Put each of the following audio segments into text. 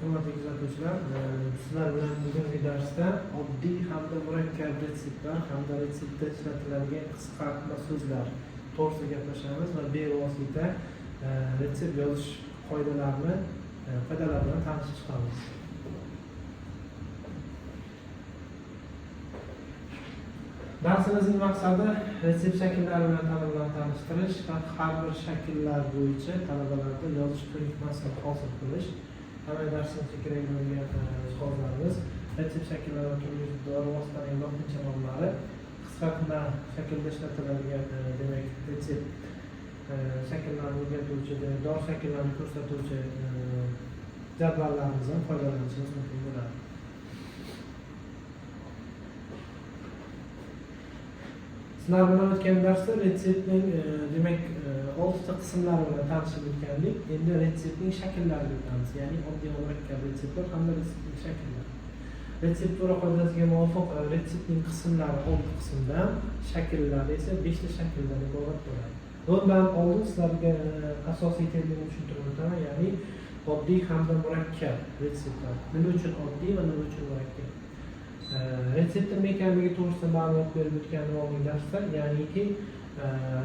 Hurmatli kuzatuvchilar, sizlar bilan bugungi darsda oddiy hamda murakkab retseptlar hamda retseptda ishlatiladigan qisqa so'zlar to'g'risida gaplashamiz va bevosita retsept yozish qoidalarini bilan tanishib chiqamiz. Darsimizning maqsadi retsept shakllari bilan talabalarni tanishtirish va har bir shakllar bo'yicha talabalarda yozish ko'nikmasini hosil qilish. Hamma darsimizga kerak bo'lgan jihozlarimiz, retsept shakllari, turli dori vositalarining vaqtincha nomlari, qisqa shaklda ishlatiladigan demak retsept shakllarini o'rgatuvchi, dori shakllarini ko'rsatuvchi jadvallardan foydalanishimiz mumkin bo'ladi. Sizlar bilan o'tgan darsda retseptning demak 6 ta qismlari bilan tanishib o'tgandik. Endi retseptning shakllariga o'tamiz, ya'ni oddiy va murakkab retseptlar hamda retseptning shakllari. Retsept to'g'ri qoidasiga muvofiq retseptning qismlari 6 qismdan, shakllari esa 5 ta shakldan iborat bo'ladi. Bundan oldin sizlarga asosiy terminni tushuntirib o'taman, ya'ni oddiy hamda murakkab retseptlar. Nima uchun oddiy va nima uchun murakkab? Retsept nima ekanligi to'g'risida ma'lumot berib o'tgan oldingi darsda, ya'niki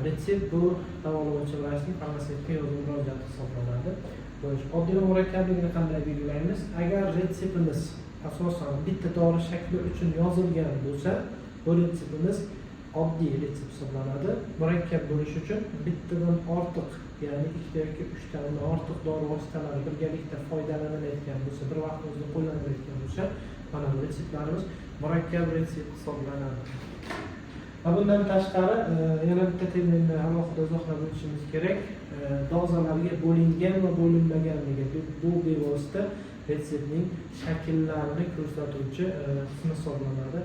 retsept bu davolovchi vrachning farmatsevtika yozuv murojaati hisoblanadi. Oddiy va murakkabligini qanday belgilaymiz? Agar retseptimiz asosan bitta dori shakli uchun yozilgan bo'lsa, bu retseptimiz oddiy retsept hisoblanadi. Murakkab bo'lish uchun bittadan ortiq, ya'ni 2 yoki 3 tadan ortiq dori vositalari birgalikda foydalanilayotgan bo'lsa, bir vaqt o'zida qo'llanilayotgan bo'lsa, mana bu retseptlarimiz murakkab retsept hisoblanadi. Va bundan tashqari yana bitta terminni alohida izohlab o'tishimiz kerak. Dozalarga bo'lingan va bo'linmaganligi bu bevosita retseptning shakllarini ko'rsatuvchi qism hisoblanadi.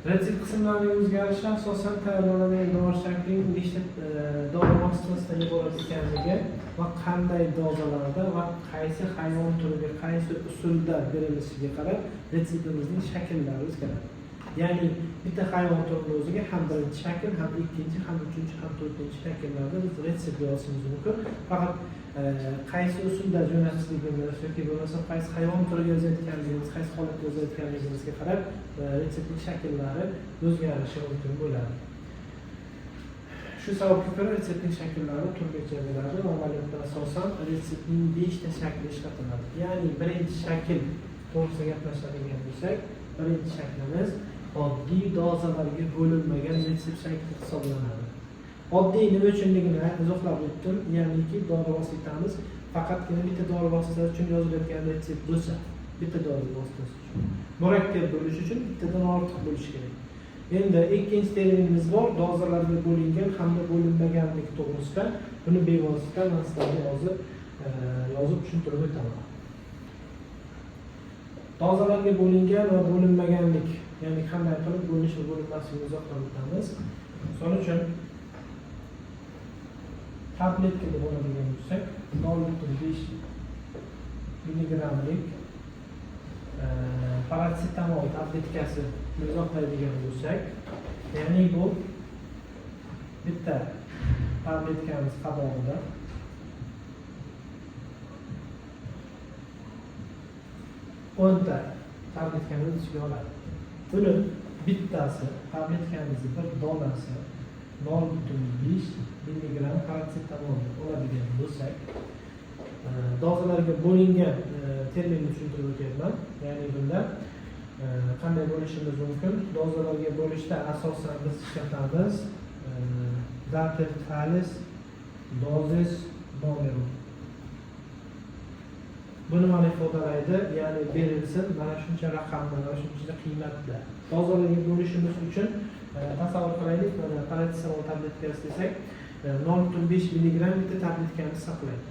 Retsept qismlarining o'zgarishi asosan tayyorlanadigan dori shaklining nechta dori vositasidan iborat ekanligi va qanday dozalarda va qaysi hayvon turiga, qaysi usulda berilishiga qarab retseptimizning shakllari o'zgaradi. Ya'ni bitta hayvon turining o'ziga ham birinchi shakl, ham ikkinchi, ham uchinchi, ham to'rtinchi shakllarda biz retsept yozishimiz mumkin. Faqat qaysi usulda jo'natishligimiz yoki bo'lmasa qaysi hayvon turiga yozayotganligimiz, qaysi holatda yozayotganligimizga qarab retseptning shakllari o'zgarishi mumkin bo'ladi. Shu sababga ko'ra retseptning shakllari turlicha bo'ladi va amaliyotda asosan retseptning 5 ta shakli ishlatiladi. Ya'ni birinchi shakl to'g'risida gaplashadigan bo'lsak, birinchi shaklimiz oddiy dozalarga bo'linmagan retsept shakli hisoblanadi. Oddiy nima uchunligini izohlab o'tdim, ya'niki dori vositamiz faqatgina bitta dori vositasi uchun yozilayotgan retsept bo'lsa, bitta dori vositasi uchun. Murakkab bo'lish uchun bittadan ortiq bo'lishi kerak. Endi ikkinchi terminimiz bor, dozalarga bo'lingan hamda bo'linmaganlik to'g'risida. Buni bevosita men sizlarga yozib tushuntirib o'taman. Dozalarga bo'lingan va bo'linmaganlik, ya'ni qanday qilib bo'linish va bo'linmasligini izohlab o'tamiz. Misol uchun tabletkaga bo'ladigan bo'lsak, 0.5 milligrammlik parasetamol tabletkasi izohlaydigan bo'lsak, ya'ni bu bitta tabletkamiz qabog'ida 10 ta tabletkani o'z ichiga oladi. Buni bittasi tabletkamizni bir donasi 0.5 milligram parasetamol oladigan bo'lsak, dozalarga bo'lingan terminni tushuntirib o'tyapman. Ya'ni bunda qanday bo'lishimiz mumkin? Dozalarga bo'lishda asosan biz ishlatamiz datertalis dozis nomeru. Bu nimani ifodalaydi? Ya'ni berilsin mana shuncha raqamda, mana shuncha qiymatda. Dozalarga bo'lishimiz uchun tasavvur qilaylik, mana parasetamol tabletkasi desak, 0.5 milligram bitta tabletkani saqlaydi.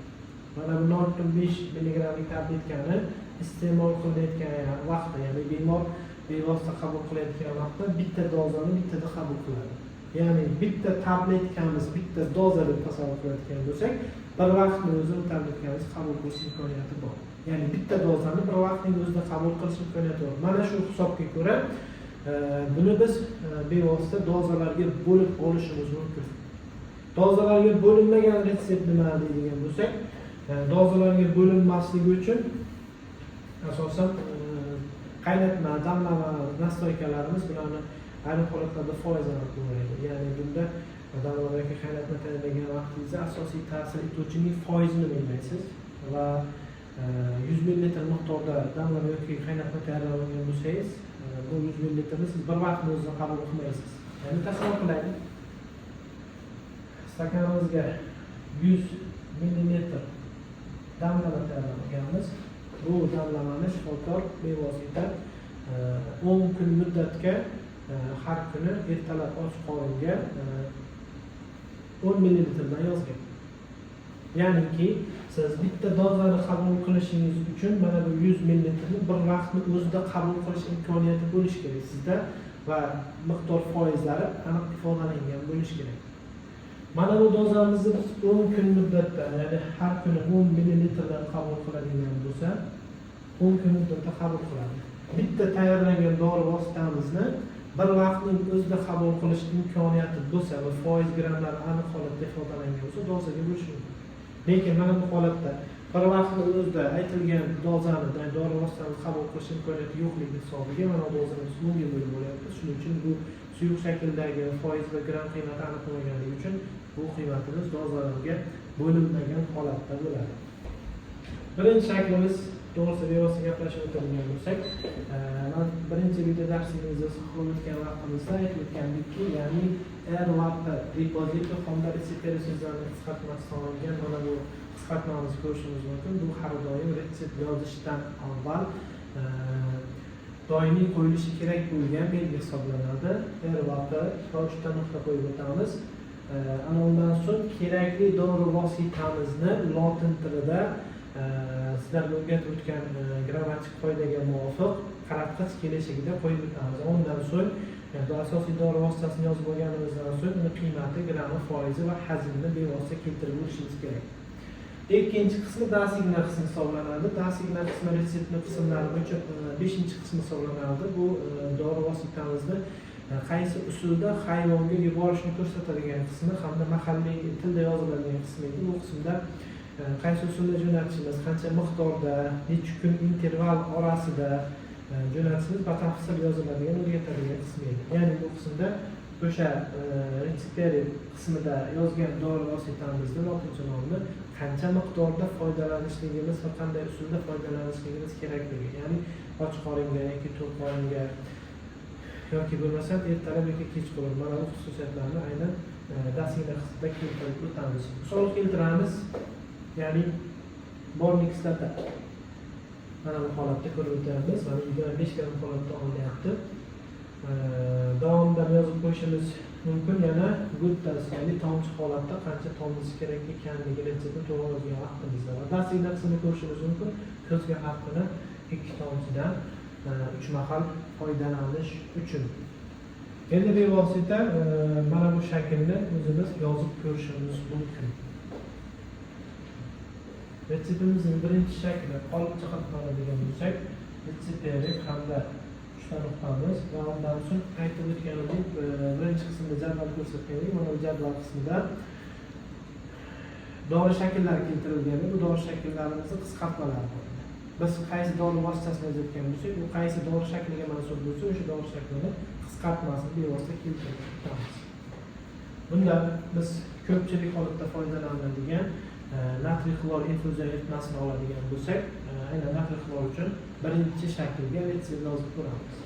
Mana bu 0.5 milligrammlik tabletkani iste'mol qilayotgan vaqtda, ya'ni bemor bevosita qabul qilayotgan vaqtda bitta dozani bittada qabul qiladi. Ya'ni bitta tabletkamiz bitta doza deb tasavvur qilayotgan bo'lsak, bir vaqtning o'zida tabletkamiz qabul qilish imkoniyati bor. Ya'ni bitta dozani bir vaqtning o'zida qabul qilish imkoniyati bor. Mana shu hisobga ko'ra buni biz bevosita dozalarga bo'lib olishimiz mumkin. Dozalarga bo'linmagan retsept nima deydigan bo'lsak, dozalarga bo'linmasligi uchun asosan qaynatma, damlama nastoykalarimiz bularni ayrim holatlarda foiz aniq bo'lmaydi. Ya'ni bunda damlama yoki qaynatma tayyorlagan vaqtingizda asosiy ta'sir etuvchining foizini bilmaysiz va 100 ml miqdorda damlama yoki qaynatma tayyorlagan bo'lsangiz, bu 100 ml ni siz bir vaqtni o'zida qabul qilmaysiz. Ya'ni tasavvur qilaylik. Stakanimizga 100 ml damlama tayyorlaganmiz. Bu damlamani shifokor bevosita 10 kun muddatga har kuni ertalab och qoringa 10 ml dan yozgan. Ya'niki siz bitta dozani qabul qilishingiz uchun mana bu 100 ml ni bir vaqtni o'zida qabul qilish imkoniyati bo'lishi kerak sizda va miqdor foizlari aniq ifodalangan bo'lishi kerak. Mana bu dozamizni 10 kun muddatda, ya'ni har kuni 10 ml dan qabul qiladigan bo'lsa, 10 kun muddatda qabul qiladi. Bitta tayyorlangan dori vositamizni bir vaqtning o'zida qabul qilish imkoniyati bo'lsa va foiz grammlari aniq holatda ifodalangan bo'lsa, dozaga bo'lishi mumkin. Lekin mana bu holatda bir vaqtni o'zida aytilgan dozani, dori vositani qabul qilish imkoniyati yo'qligi hisobiga mana bu dozamiz 10 ga bo'lib bo'lyapti. Shuning uchun bu suyuq shakldagi foiz va gram qiymati aniq bo'lmaganligi uchun bu qiymatimiz dozalarga bo'linmagan holatda bo'ladi. Birinchi shaklimiz to'g'risida bevosita gaplashib o'tirgan bo'lsak, men birinchi video darsimizda suhbat o'tgan vaqtimizda aytib o'tgandikki, ya'ni RWAP depozit hamda retseptlar so'zlarini qisqartmasdan olingan mana bu qisqartmamizni ko'rishimiz mumkin. Bu har doim retsept yozishdan avval doimiy qo'yilishi kerak bo'lgan belgi hisoblanadi. RWAP va 3 ta nuqta qo'yib o'tamiz. Ana undan so'ng kerakli dori vositamizni lotin tilida sizlar o'rgatib o'tgan grammatik qoidaga muvofiq qaratqich kelishigida qo'yib o'tamiz. Undan so'ng asosiy dori vositasini yozib olganimizdan so'ng uni qiymati, grammi, foizi va hajmini bevosita keltirib o'tishimiz kerak. Ikkinchi qismi dasigna qismi hisoblanadi. Dasigna qismi retseptning qismlari bo'yicha 5-qismi hisoblanadi. Bu dori vositamizni qaysi usulda hayvonga yuborishni ko'rsatadigan qismi hamda mahalliy tilda yoziladigan qismi edi. Bu qismda qaysi usulda jo'natishimiz, qancha miqdorda, necha kun interval orasida jo'natishimiz batafsil yoziladigan, o'rgatadigan qismi edi. Ya'ni bu qismda o'sha retseptari qismida yozgan dori vositamizni lotincha nomini qancha miqdorda foydalanishligimiz va qanday usulda foydalanishligimiz kerakligi, ya'ni och qoringa yoki to'q qoringa yoki bo'lmasam ertalab yoki kechqurun mana bu xususiyatlarni aynan dasigna qismida keltirib o'tamiz. Misol keltiramiz, ya'ni bornik kislota mana bu holatda ko'rib o'tyapmiz. Mana 25 gram holatda olinyapti. Davomida yozib qo'yishimiz mumkin. Yana guttas, ya'ni tomchi holatda qancha tomchi kerak ekanligi retseptni to'g'ri yozgan vaqtimizda va dasigna qismini ko'rishimiz mumkin. Ko'zga har kuni 2 tomchidan 3 mahal foydalanish uchun. Endi bevosita mana bu shaklni o'zimiz yozib ko'rishimiz mumkin. Retseptimizning birinchi shakli qolipcha qiladigan bo'lsak, retseptari hamda 3 ta nuqtamiz va undan so'ng aytib o'tganimdek birinchi qismda jadval ko'rsatgandik. Mana bu jadval qismida dori shakllari keltirilgan. Bu dori shakllarimizni qisqartmalari bor. Biz qaysi dori vositasini yozayotgan bo'lsak, u qaysi dori shakliga mansub bo'lsa, o'sha dori shaklini qisqartmasini bevosita keltirib o'tamiz. Bunda biz ko'pchilik holatda foydalanadigan natriy xlor infuziya eritmasini oladigan bo'lsak, aynan natriy xlor uchun birinchi shaklga retsept yozib ko'ramiz.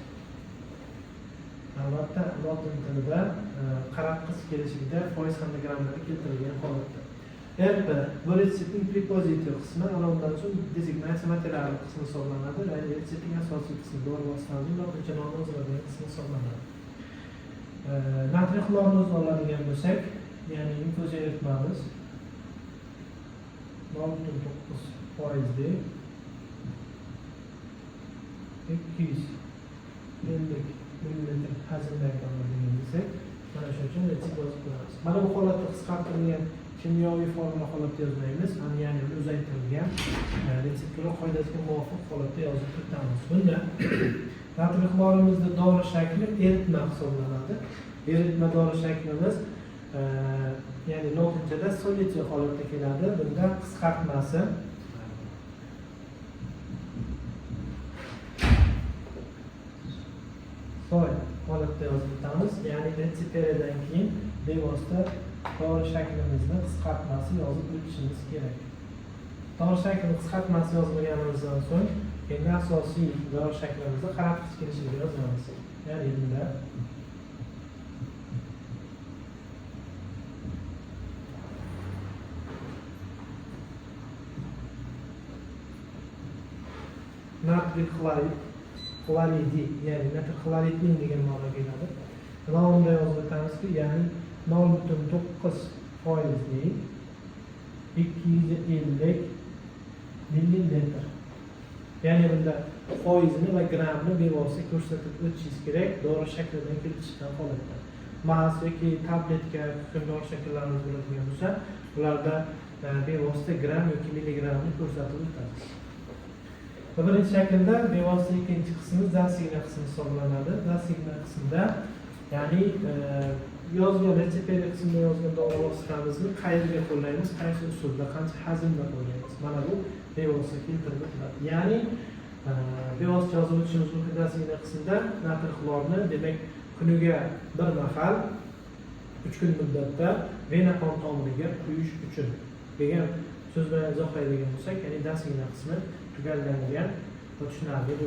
Albatta, lotin tilida qaratqich kelishida foiz hamda grammlari keltirilgan holatda. RP bu retseptning prepozitiv qismi, undan so'ng designatsiya materiali qismi hisoblanadi. Ya'ni retseptning asosiy qismi dori vositasining lotincha nomi yoziladigan qismi hisoblanadi. Natriy xlorni oladigan bo'lsak, ya'ni infuziya eritmamiz 0.9% 200 ml hajmdagi oladigan bo'lsak, mana shuning uchun retsept yozib qo'yamiz. Mana bu holatda qisqartirilgan kimyoviy formula holatda yozmaymiz, ya'ni uzaytirilgan retseptlar qoidasiga muvofiq holatda yozib o'tamiz. Bunda natriy xlorimizni dori shakli eritma hisoblanadi. Eritma dori shaklimiz ya'ni 6-da solitsi holatda keladi. Bunda qisqartmasi soy holatda yozib o'tamiz. Ya'ni retseperiyadan keyin bevosita dori shaklimizni qisqartmasi yozib o'tishimiz kerak. Dori shaklini qisqartmasi yozmaganimizdan so'ng endi asosiy dori shaklimizni qarab kelishiga yozamiz. Ya'ni bunda natriy xloridi, ya'ni natr xloridning degan ma'noga keladi. Nomida yozib o'tamizki, ya'ni 0.9% 250 millilitr. Ya'ni bunda foizini va grammni bevosita ko'rsatib o'tishingiz kerak, dori shaklidan kelib chiqqan holatda. Mas yoki tabletka dori shakllarimiz bo'ladigan bo'lsa, ularda bevosita gramm yoki milligrammni ko'rsatib o'tadi. Birinchi shaklda bevosita ikkinchi qismi zasigna qismi hisoblanadi. Zasigna qismida ya'ni yozgan retseptli qismda yozgan dori vositamizni qayerga qo'llaymiz, qaysi usulda, qancha hajmda qo'llaymiz. Mana bu bevosita keltirib o'tiladi. Ya'ni bevosita yozib o'tishimiz mumkin zasigna qismida natr xlorni, demak, kuniga bir mahal 3 kun muddatda vena qon tomiriga quyish uchun degan so'z bilan izohlaydigan bo'lsak, ya'ni zasigna qismi tugallangan va tushunarli